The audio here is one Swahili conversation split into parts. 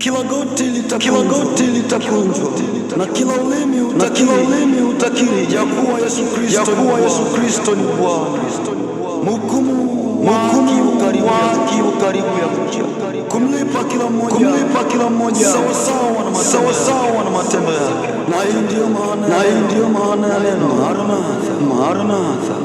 kila goti litakunjwa na kila ulimi utakiri ya kuwa Yesu Kristo ni Bwana. Mhukumu wake ukaribu ya kuja, kumlipa kila mmoja sawa na matendo yake. Na hii ndiyo maana ya neno Maranatha.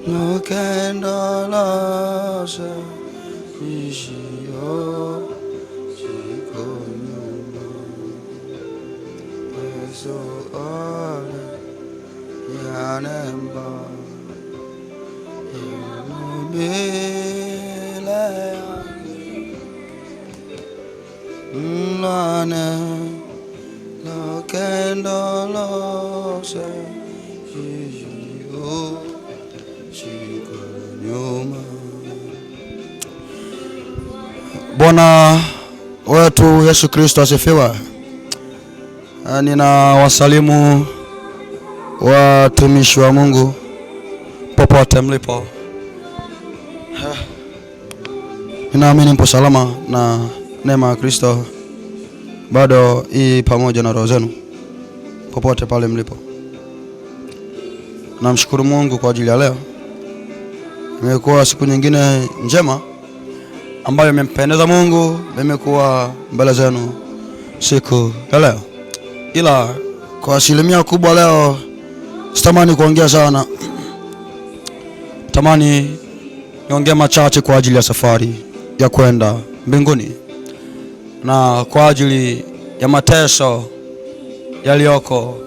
No candelaza ishio chikonyuma eso ale yanemba imubile mlane no candelaza ishio Bwana wetu Yesu Kristo asifiwe. Nina wasalimu watumishi wa Mungu popote mlipo. Ninaamini mpo salama na neema ya Kristo bado hii pamoja na roho zenu popote pale mlipo. Namshukuru Mungu kwa ajili ya leo. Imekuwa siku nyingine njema ambayo imempendeza Mungu. Nimekuwa mbele zenu siku ya leo, ila kwa asilimia kubwa leo sitamani kuongea sana. Tamani niongee machache kwa ajili ya safari ya kwenda mbinguni na kwa ajili ya mateso yaliyoko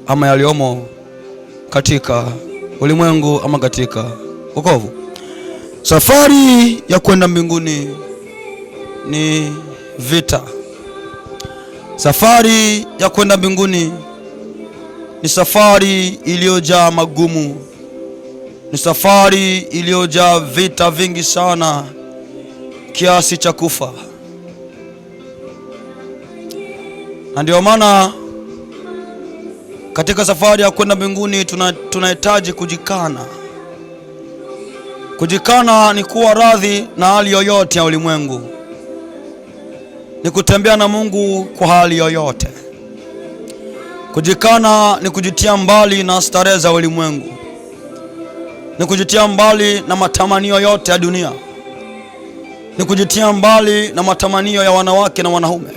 ama yaliomo katika ulimwengu ama katika wokovu. Safari ya kwenda mbinguni ni vita. Safari ya kwenda mbinguni ni safari iliyojaa magumu. Ni safari iliyojaa vita vingi sana kiasi cha kufa. Na ndio maana katika safari ya kwenda mbinguni tunahitaji kujikana. Kujikana ni kuwa radhi na hali yoyote ya ulimwengu. Ni kutembea na Mungu kwa hali yoyote. Kujikana ni kujitia mbali na starehe za ulimwengu. Ni kujitia mbali na matamanio yote ya dunia. Ni kujitia mbali na matamanio ya wanawake na wanaume.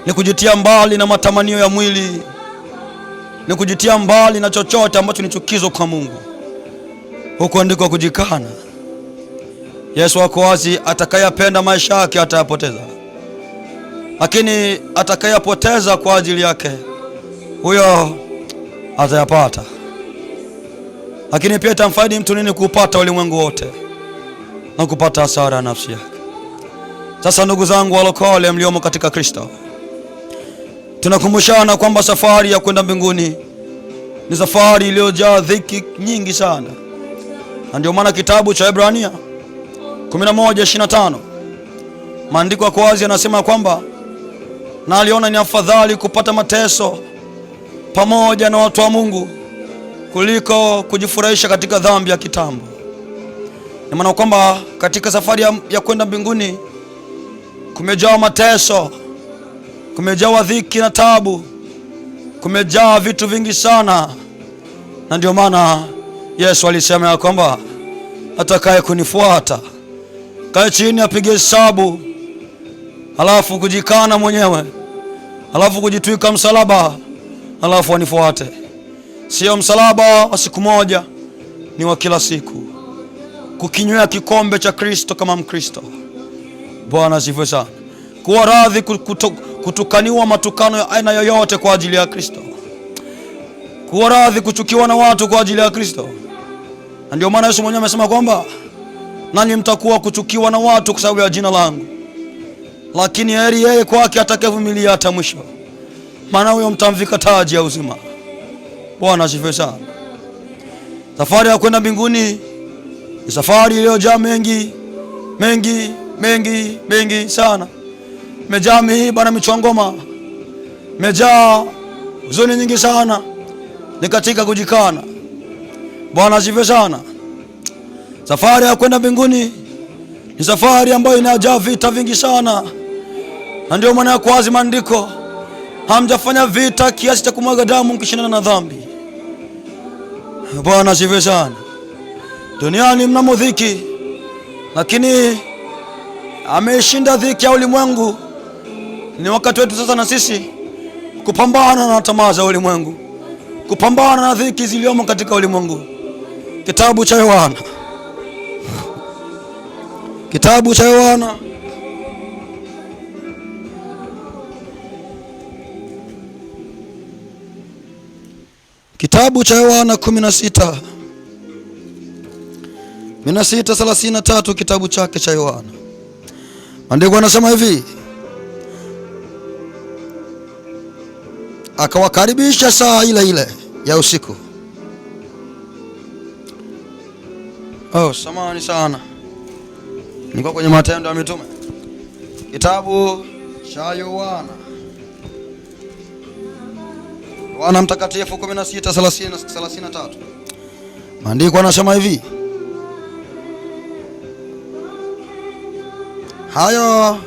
Ni kujitia mbali na matamanio ya mwili. Ni kujitia mbali na chochote ambacho ni chukizo kwa Mungu. Huko ndiko kujikana. Yesu ako wazi, atakayependa maisha yake atayapoteza, lakini atakayapoteza kwa ajili yake huyo atayapata. Lakini pia itamfaidi mtu nini kupata ulimwengu wote na kupata hasara ya nafsi yake? Sasa ndugu zangu walokole mliomo katika Kristo, tunakumbushana kwamba safari ya kwenda mbinguni ni safari iliyojaa dhiki nyingi sana. Na ndio maana kitabu cha Ibrania 11:25 maandiko yako wazi yanasema kwamba na aliona ni afadhali kupata mateso pamoja na watu wa Mungu kuliko kujifurahisha katika dhambi ya kitambo. Ni maana kwamba katika safari ya kwenda mbinguni kumejaa mateso, kumejaa dhiki na tabu, kumejaa vitu vingi sana. Na ndio maana Yesu alisema ya kwamba atakaye kunifuata kae chini apige hesabu, alafu kujikana mwenyewe, alafu kujitwika msalaba, alafu anifuate. Sio msalaba wa siku moja, ni wa kila siku. Kukinywea kikombe cha Kristo kama Mkristo. Bwana asifiwe sana. Kuwa radhi kutukaniwa matukano ya aina yoyote kwa ajili ya Kristo, kuwa radhi kuchukiwa na watu kwa ajili ya Kristo. Na ndio maana Yesu mwenyewe amesema kwamba nanyi mtakuwa kuchukiwa na watu kwa sababu ya jina langu, lakini heri yeye kwake atakayevumilia hata mwisho, maana huyo mtamvika taji ya uzima. Bwana asifiwe sana. Safari ya kwenda mbinguni ni safari iliyojaa mengi sana. Imejaa miiba na michongoma, imejaa huzuni nyingi sana, ni katika kujikana. Bwana asifiwe sana. Safari ya kwenda mbinguni ni safari ambayo inajaa vita vingi sana, na ndio maana kwa wazi maandiko, hamjafanya vita kiasi cha kumwaga damu mkishindana na dhambi. Bwana asifiwe sana. Duniani mnamo dhiki, lakini ameshinda dhiki ya ulimwengu. Ni wakati wetu sasa na sisi kupambana na tamaa za ulimwengu, kupambana na dhiki ziliomo katika ulimwengu. Kitabu cha Yohana, kitabu cha Yohana kitabu cha Yohana 16:33, kitabu chake cha Yohana. Andiko anasema hivi: akawakaribisha saa ile ile ya usiku. Samahani sana, niko kwenye Matendo ya Mitume, kitabu cha Yohana Mtakatifu 16:33. Maandiko anasema hivi: hayo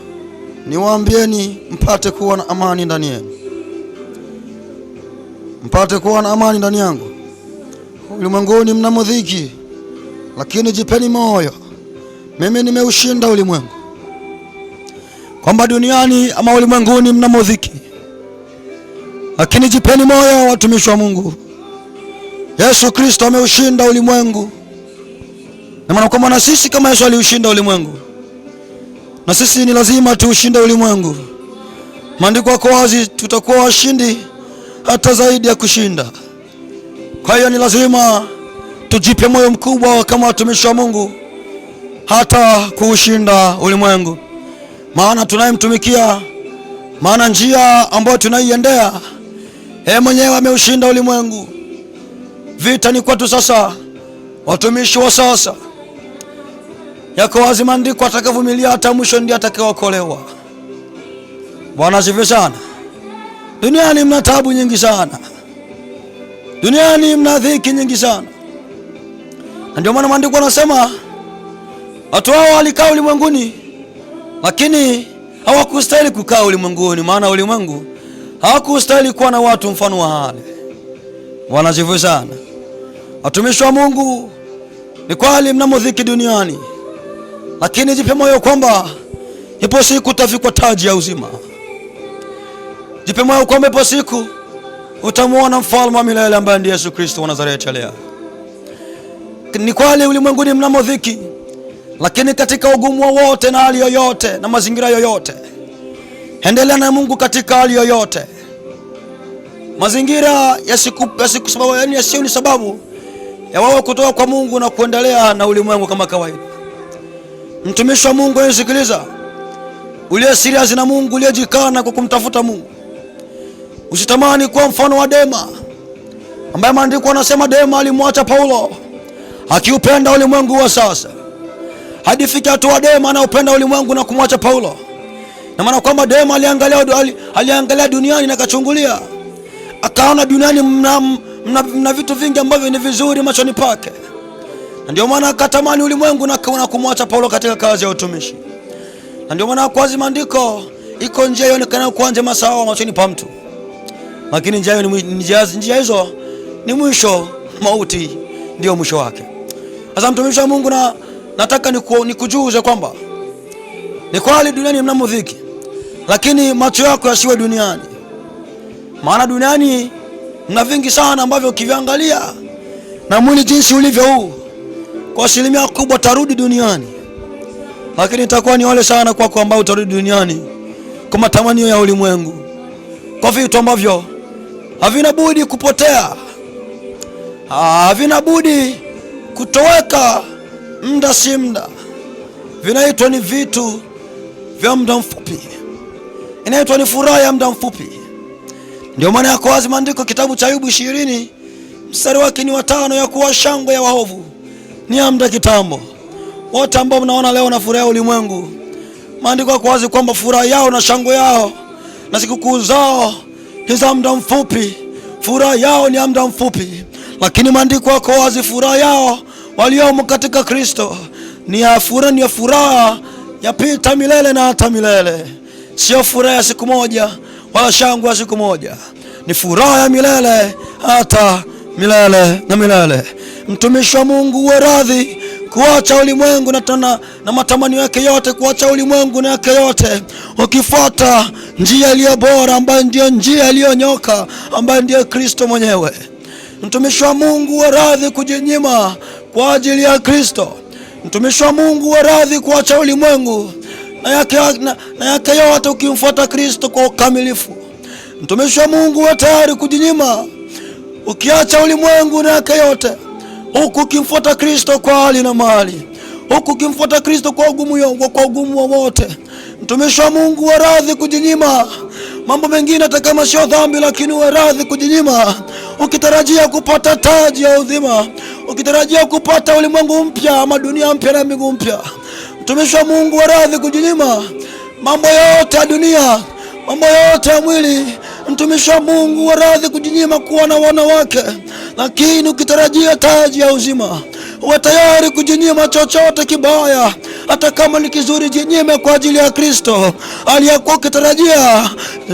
niwaambieni mpate kuwa na amani ndani yenu, mpate kuwa na amani ndani yangu. Ulimwenguni mnamo dhiki, lakini jipeni moyo, mimi nimeushinda ulimwengu. Kwamba duniani ama ulimwenguni mnamo dhiki, lakini jipeni moyo, watumishi wa Mungu. Yesu Kristo ameushinda ulimwengu, na maana kwamba na sisi kama Yesu aliushinda ulimwengu, na sisi ni lazima tuushinde ulimwengu. Maandiko yako wazi, tutakuwa washindi hata zaidi ya kushinda. Kwa hiyo ni lazima tujipe moyo mkubwa kama watumishi wa Mungu, hata kuushinda ulimwengu. Maana tunayemtumikia, maana njia ambayo tunaiendea, yeye mwenyewe ameushinda ulimwengu. Vita ni kwetu sasa, watumishi wa sasa. Yako wazi maandiko, atakayevumilia hata mwisho ndiye atakayeokolewa. Bwana asifiwe sana. Duniani mna taabu nyingi sana, duniani mna dhiki nyingi sana, na ndio maana maandiko yanasema watu hao walikaa ulimwenguni, lakini hawakustahili kukaa ulimwenguni, maana ulimwengu hawakustahili kuwa na watu mfano wa wale. Bwana asifiwe sana. Watumishi wa Mungu, ni kweli mnamo dhiki duniani, lakini jipe moyo kwamba ipo siku utavikwa taji ya uzima. Jipe moyo kwamba ipo siku utamuona mfalme wa milele ambaye ndiye Yesu Kristo wa Nazareti leo. Ni kweli ulimwenguni mnamo dhiki, lakini katika ugumu wote na hali yoyote na mazingira yoyote, endelea na Mungu katika hali yoyote. Mazingira yasikusababu, yani yasiyo ni sababu ya wao kutoka kwa Mungu na kuendelea na ulimwengu kama kawaida. Mtumishi wa Mungu anasikiliza, uliye serious na Mungu, uliyejikana kwa kumtafuta Mungu, usitamani kuwa mfano wa Dema, ambaye maandiko yanasema Dema alimwacha Paulo akiupenda ulimwengu wa sasa. Hadi fika hatua Dema anaupenda ulimwengu na kumwacha Paulo. Na maana kwamba Dema aliangalia duniani na kachungulia, akaona duniani mna vitu vingi ambavyo ni vizuri machoni pake, na ndio maana akatamani ulimwengu na kumwacha Paulo katika kazi ya utumishi. Na ndio maana kwa maandiko, iko njia ionekanayo kuwa njema sawa machoni pa mtu, lakini njia hizo ni mwisho, mauti ndio mwisho wake. Sasa mtumishi wa Mungu, nataka nikujuze kwamba ni kweli duniani mnamo dhiki, lakini macho yako yasiwe duniani. Maana duniani mna vingi sana ambavyo ukiviangalia, na mwili jinsi ulivyo huu, kwa asilimia kubwa tarudi duniani. Lakini itakuwa ni wale sana kwako ambao utarudi duniani kwa matamanio ya ulimwengu, kwa vitu ambavyo havina budi kupotea, havina budi kutoweka muda si muda. Vinaitwa ni vitu vya muda mfupi, inaitwa ni furaha ya muda mfupi. Ndio maana yako wazi maandiko, kitabu cha Ayubu 20 mstari wake ni 5, ya kuwa shangwe ya waovu ni ya muda kitambo. Wote ambao mnaona leo na furaha ya ulimwengu, maandiko yako wazi kwamba furaha yao na shangwe yao na sikukuu zao ni za muda mfupi. Furaha yao ni ya muda mfupi, lakini maandiko yako wazi, furaha yao waliomo katika Kristo ni ya furaha yapita milele na hata milele. Sio furaha ya siku moja wala shangwe ya siku moja, ni furaha ya milele hata milele na milele. Mtumishi wa Mungu, uwe radhi kuacha ulimwengu na matamanio yake yote, kuacha ulimwengu na yake yote, ukifuata njia iliyo bora, ambayo ndio njia iliyonyoka, ambayo ndio Kristo mwenyewe. Mtumishi wa Mungu, uwe radhi kujinyima kwa ajili ya Kristo. Mtumishi wa Mungu, uwe radhi kuacha ulimwengu na yake yote, ukimfuata Kristo kwa ukamilifu. Mtumishi wa Mungu, uwe tayari kujinyima ukiacha ulimwengu na yake yote, huku ukimfuata Kristo kwa hali na mali, huku ukimfuata Kristo kwa ugumu wowote. Mtumishi wa Mungu, uwe radhi kujinyima mambo mengine hata kama sio dhambi, lakini uwe radhi kujinyima ukitarajia kupata taji ya uzima, ukitarajia kupata ulimwengu mpya ama dunia mpya na mbingu mpya. Mtumishi wa Mungu, uwe radhi kujinyima mambo yote ya dunia, mambo yote ya mwili. Mtumishi wa Mungu, uwe radhi kujinyima kuwa na wanawake, lakini ukitarajia taji ya uzima. Uwe tayari kujinyima chochote kibaya, hata kama ni kizuri, jinyime kwa ajili ya Kristo aliyekuwa ukitarajia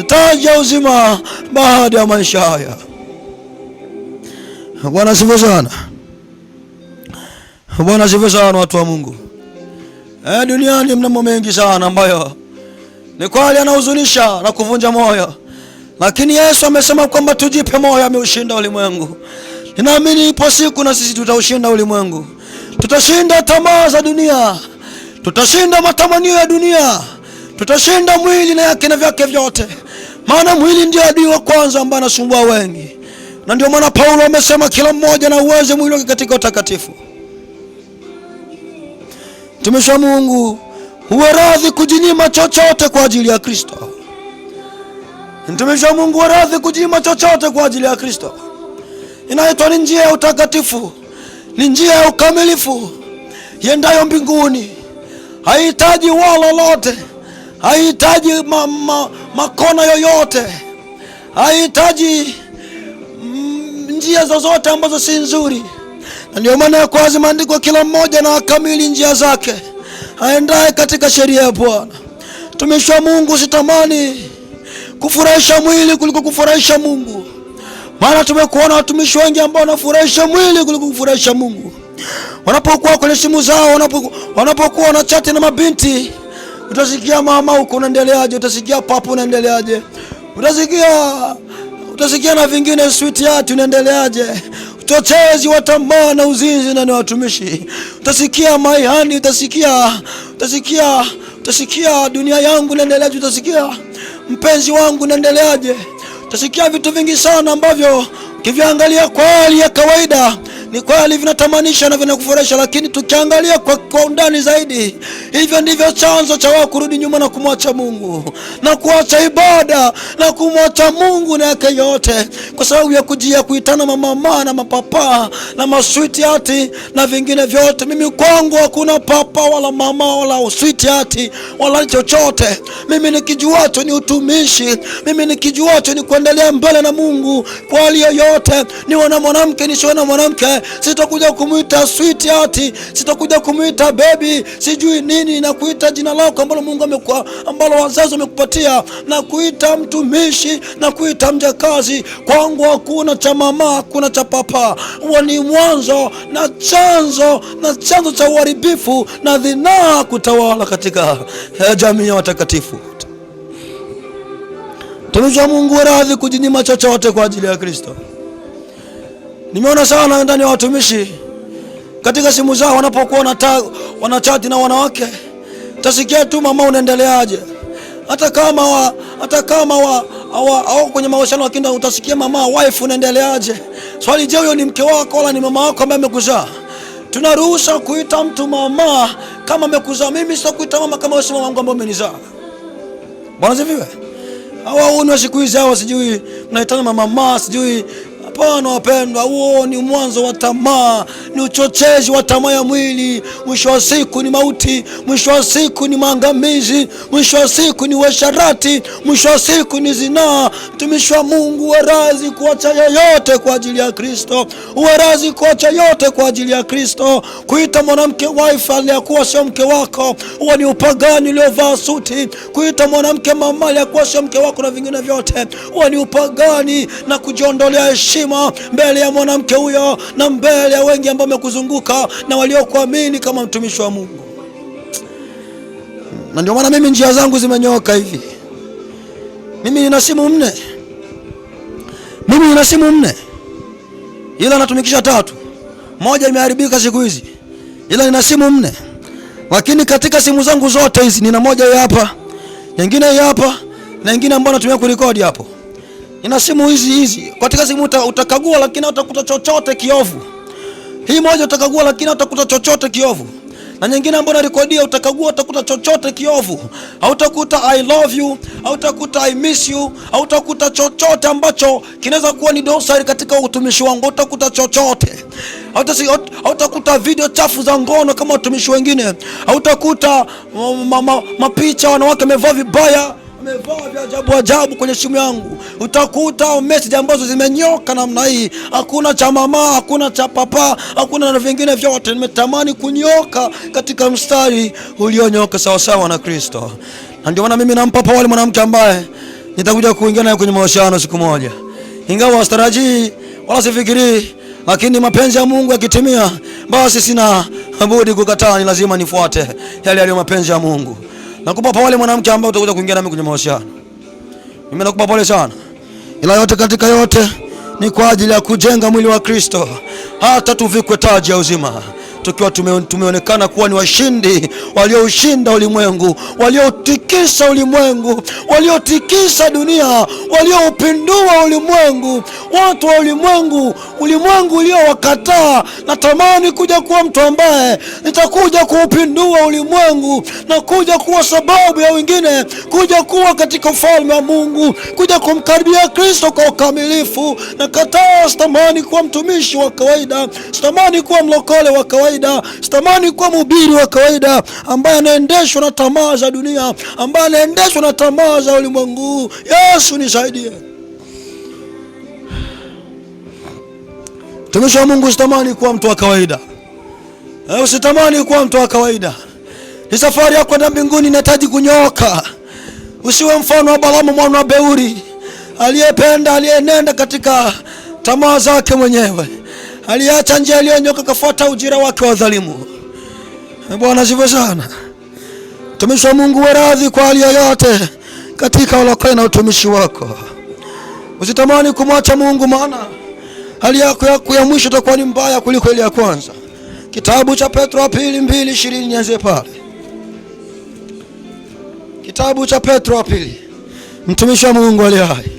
taji ya uzima baada ya maisha haya. Bwana asifiwe sana. Bwana asifiwe sana, watu wa Mungu. Duniani mna mambo mengi sana ambayo ni kweli yanahuzunisha na kuvunja moyo, lakini Yesu amesema kwamba tujipe moyo, ameushinda ulimwengu. Ninaamini ipo siku na sisi tutaushinda ulimwengu. Tutashinda tamaa za dunia, tutashinda matamanio ya dunia, tutashinda mwili na yake na vyake vyote, maana mwili ndio adui wa kwanza ambaye anasumbua wengi. Na ndio maana Paulo amesema kila mmoja na uweze mwili wake katika utakatifu. Mtumishi wa Mungu, uwe radhi kujinyima chochote kwa ajili ya Kristo. Mtumishi wa Mungu, uwe radhi kujinyima chochote kwa ajili ya Kristo. Inaitwa ni njia ya utakatifu, ni njia ya ukamilifu iendayo mbinguni. Haihitaji wala lolote, haihitaji makona yoyote, haihitaji njia zozote ambazo si nzuri. Na ndio maana ya kwazi maandiko, kila mmoja na akamili njia zake, aendaye katika sheria ya Bwana. Mtumishi wa Mungu, sitamani kufurahisha mwili kuliko kufurahisha Mungu, maana tumekuona watumishi wengi ambao wanafurahisha mwili kuliko kufurahisha Mungu. Wanapokuwa kwenye simu zao, wanapokuwa wanachati na mabinti, utasikia mama huko unaendeleaje, utasikia papa unaendeleaje, utasikia na vingine sweetheart unaendeleaje, uchochezi wa tamaa na uzinzi na ni watumishi. Utasikia maihani, utasikia dunia yangu inaendeleaje, utasikia mpenzi wangu unaendeleaje, utasikia vitu vingi sana ambavyo ukiviangalia kwa hali ya kawaida ni kweli vinatamanisha na vinakufurahisha, lakini tukiangalia kwa undani zaidi, hivyo ndivyo chanzo cha wao kurudi nyuma na kumwacha Mungu na kuacha ibada na kumwacha Mungu na yake yote, kwa sababu ya kujia kuitana mama na mapapa na masweetheart na vingine vyote. Mimi kwangu hakuna papa wala mama wala sweetheart wala chochote. Mimi nikijuacho ni utumishi, mimi nikijuacho ni kuendelea mbele na Mungu kwa hali yoyote. Niwe na mwanamke nisiwe na mwanamke, sitakuja kumuita sweetheart, sitakuja kumuita baby, sijui nini, na kuita jina lako ambalo Mungu ambalo wazazi wamekupatia, na kuita mtumishi na kuita mjakazi. Kwangu hakuna cha mama, hakuna cha papa. Huo ni mwanzo na chanzo cha uharibifu na dhinaa kutawala katika jamii ya watakatifu. Mtumishi wa Mungu, radhi kujinyima chochote kwa ajili ya Kristo. Nimeona sana ndani ya watumishi katika simu zao wanapokuwa wanachati na wanawake, utasikia tu mama unaendeleaje, hata kama au kwenye mahusiano lakini utasikia mama wife unaendeleaje. Swali, je, huyo ni mke wako wala ni mama wako ambaye amekuzaa? Tunaruhusa kuita mtu mama kama amekuzaa. Mimi sitakuita mama kama wewe si mama wangu ambaye umenizaa. Bwana sifiwe. Hawa ni siku hizi hawa sijui mnaitana mama sijui. Hapana wapendwa, huo ni mwanzo wa tamaa, ni uchochezi wa tamaa ya mwili. Mwisho wa siku ni mauti, mwisho wa siku ni maangamizi, mwisho wa siku ni uasherati, mwisho wa siku ni zinaa. Mtumishi wa Mungu, uwerazi kuacha yoyote kwa ajili ya Kristo, uwerazi kuacha yote kwa ajili ya Kristo. Kuita mwanamke wife aliyakuwa sio mke wako, huo ni upagani uliovaa suti. Kuita mwanamke mama aliyakuwa sio mke wako na vingine vyote, huo ni upagani na kujiondolea heshima mbele ya mwanamke huyo na mbele ya wengi ambao wamekuzunguka na waliokuamini kama mtumishi wa Mungu. Na ndio maana mimi njia zangu zimenyoka hivi. Mimi nina simu 4. Ila natumikisha 3. Moja imeharibika siku hizi. Ila nina simu 4. Lakini katika simu zangu zote hizi nina moja hii hapa, nyingine hii hapa na nyingine ambayo natumia kurekodi hapo. Nina simu hizi. Katika simu utakagua lakini utakuta chochote kiovu. Hii moja utakagua lakini utakuta chochote kiovu. Na nyingine ambayo narekodia utakagua utakuta chochote kiovu. Hautakuta I love you, hautakuta I miss you, hautakuta chochote ambacho kinaweza kuwa ni dosari katika utumishi wangu. Hautakuta chochote. Hautakuta video chafu za ngono kama watumishi wengine. Hautakuta mapicha wanawake wamevaa vibaya, amevaa vya ajabu kwenye simu yangu. Utakuta message ambazo zimenyoka namna hii. Hakuna cha mama, hakuna cha papa, hakuna na vingine vyote. Nimetamani kunyoka katika mstari ulionyoka sawa sawa na Kristo. Na ndio maana mimi nampa wale mwanamke ambaye nitakuja kuingia naye kwenye mahusiano siku moja. Ingawa sitarajii wala sifikiri, lakini mapenzi ya Mungu yakitimia, basi sina budi kukataa, ni lazima nifuate yale yaliyo mapenzi ya Mungu. Nakupa pole mwanamke ambaye utakuja kuingia nami kwenye mahusiano. Mimi nakupa pole sana. Ila yote katika yote ni kwa ajili ya kujenga mwili wa Kristo. Hata tuvikwe taji ya uzima, tukiwa tumeonekana kuwa ni washindi, walioushinda ulimwengu, waliotikisa ulimwengu, waliotikisa dunia, walioupindua ulimwengu. Watu wa ulimwengu uliowakataa. Natamani kuja kuwa mtu ambaye nitakuja kuupindua ulimwengu na kuja kuwa sababu ya wengine kuja kuwa katika ufalme wa Mungu, kuja kumkaribia Kristo kwa ukamilifu. Nakataa, sitamani kuwa mtumishi wa kawaida, sitamani kuwa mlokole wa kawaida, sitamani kuwa mhubiri wa kawaida ambaye anaendeshwa na tamaa za dunia, ambaye anaendeshwa na tamaa za ulimwengu. Yesu nisaidie. Mtumishi wa Mungu, sitamani kuwa mtu wa kawaida. Usitamani kuwa mtu wa kawaida. Ni safari ya kwenda mbinguni, inahitaji kunyoka. Usiwe mfano wa Balaamu mwana wa Beori, aliyenenda katika tamaa zake mwenyewe. Aliacha njia iliyonyoka kafuata ujira wake wa dhalimu. Bwana sifa sana. Mtumishi wa Mungu, uwe radhi kwa hali yoyote katika ulokole na utumishi wako. Usitamani kumwacha Mungu, maana hali yako ya mwisho itakuwa ni mbaya kuliko ile ya kwanza. Kitabu cha Petro 2:20 nianze pale. Kitabu cha Petro 2. Mtumishi wa Mungu aliye hai.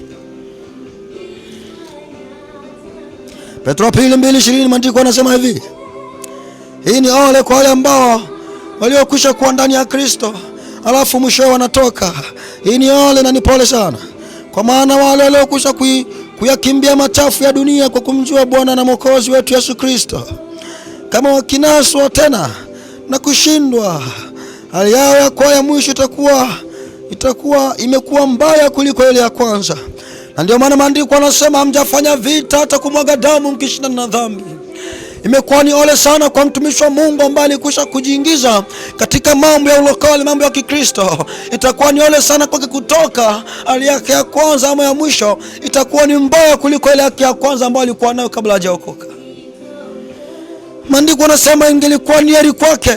Petro 2:20 maandiko yanasema hivi. Hii ni ole kwa wale ambao waliokwisha kuwa ndani ya Kristo, alafu mwisho wanatoka. Hii ni ole na ni pole sana. Kwa maana wale waliokwisha kuyakimbia machafu ya dunia kwa kumjua Bwana na Mwokozi wetu Yesu Kristo, kama wakinaswa tena na kushindwa, hali yao ya kwa ya mwisho itakuwa imekuwa mbaya kuliko ile ya kwanza. Na ndio maana maandiko yanasema hamjafanya vita hata kumwaga damu mkishindana na dhambi. Imekuwa ni ole sana kwa mtumishi wa Mungu ambaye alikwisha kujiingiza katika mambo ya ulokole, mambo ya Kikristo. Itakuwa ni ole sana kwake kutoka hali yake ya kwanza ama ya mwisho, itakuwa ni mbaya kuliko ile yake ya kwanza ambayo alikuwa nayo kabla hajaokoka. Maandiko yanasema ingelikuwa ni heri kwake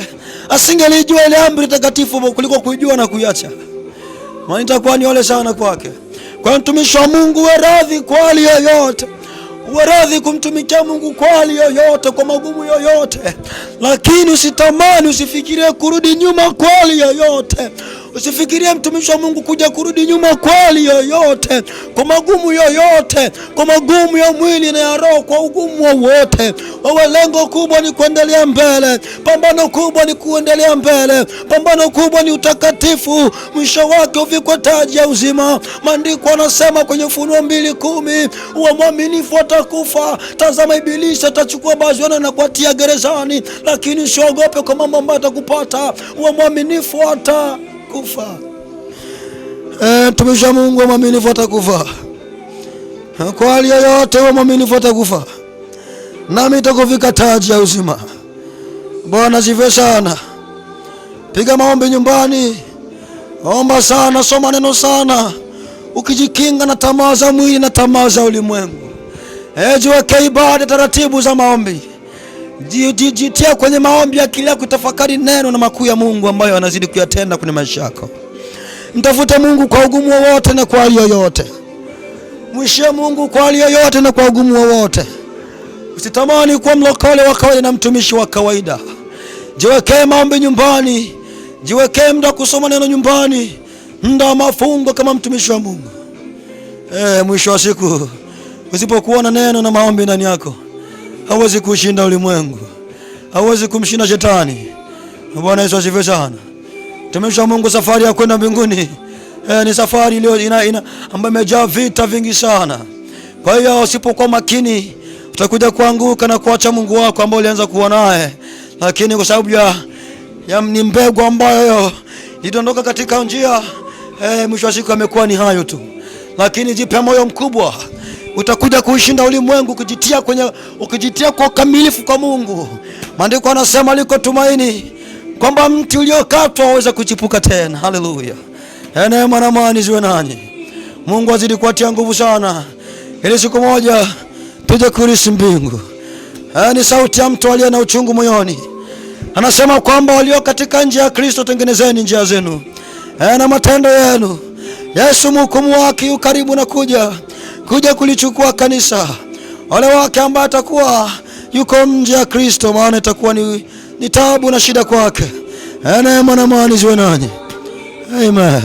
asingelijua ile amri takatifu kuliko kuijua na kuiacha. Maana itakuwa ni ole sana kwake. Kwa mtumishi wa Mungu, uwe radhi kwa hali yoyote. Uwe radhi kumtumikia Mungu kwa hali yoyote, kwa magumu yoyote. Lakini usitamani, usifikirie kurudi nyuma kwa hali yoyote. Usifikirie mtumishi wa Mungu kuja kurudi nyuma kweli yoyote, kwa magumu yoyote, kwa magumu ya mwili na ya roho, kwa ugumu wowote. Wewe lengo kubwa ni kuendelea mbele. Pambano kubwa ni kuendelea mbele. Pambano kubwa ni utakatifu. Mwisho wake uvikwe taji ya uzima. Maandiko yanasema kwenye Ufunuo 2:10, uwe mwaminifu atakufa. Tazama ibilisi atachukua baadhi yao na kuatia gerezani, lakini usiogope kwa mambo ambayo atakupata. Uwe mwaminifu atakufa. Mtumishi wa Mungu, uwe mwaminifu atakufa. Kwa hali yoyote uwe mwaminifu atakufa. Nami nitakuvika taji ya uzima. Bwana asifiwe sana. Piga maombi nyumbani. Omba sana, soma neno sana. Ukijikinga na tamaa za mwili na tamaa za ulimwengu. Jiweke ibada, taratibu za maombi. Jitia kwenye maombi, akili yako kutafakari neno na makuu ya Mungu ambayo anazidi kuyatenda kwenye maisha yako. Mtafute Mungu kwa ugumu wowote na kwa hali yoyote. Mwishie Mungu kwa hali yoyote na kwa ugumu wowote. Usitamani kuwa mlokole wa kawaida na mtumishi wa kawaida. Jiwekee maombi nyumbani. Jiwekee muda kusoma neno nyumbani. Muda wa mafungo kama mtumishi wa Mungu. Mwisho wa siku usipokuwa na neno na maombi ndani yako, hauwezi kushinda ulimwengu. Hauwezi kumshinda shetani. Bwana Yesu asifiwe sana. Mtumishi wa Mungu, safari ya kwenda mbinguni ni safari iliyo ambayo imejaa vita vingi sana. Kwa hiyo usipokuwa makini utakuja kuanguka na kuacha Mungu wako ambao ulianza kuwa naye. Lakini kwa sababu ya ni mbegu ambayo idondoka katika njia, mwisho wa siku amekuwa ni hayo tu. Lakini jipe moyo mkubwa, utakuja kuishinda ulimwengu ukijitia kwa ukamilifu kwa Mungu. Maandiko yanasema liko tumaini kwamba mti uliokatwa waweza kuchipuka tena. Haleluya. Neema na amani ziwe nanyi. Mungu azidi kuatia nguvu sana, ili siku moja tuje kurithi mbingu. Ni sauti ya mtu aliye na uchungu moyoni. Anasema kwamba walio katika njia ya Kristo, tengenezeni njia zenu na matendo yenu. Yesu mhukumu wake yu karibu na kuja kulichukua kanisa. Wale wake ambaye atakuwa yuko nje ya Kristo, maana itakuwa ni taabu na shida kwake. Neema na amani ziwe nanyi. Amen.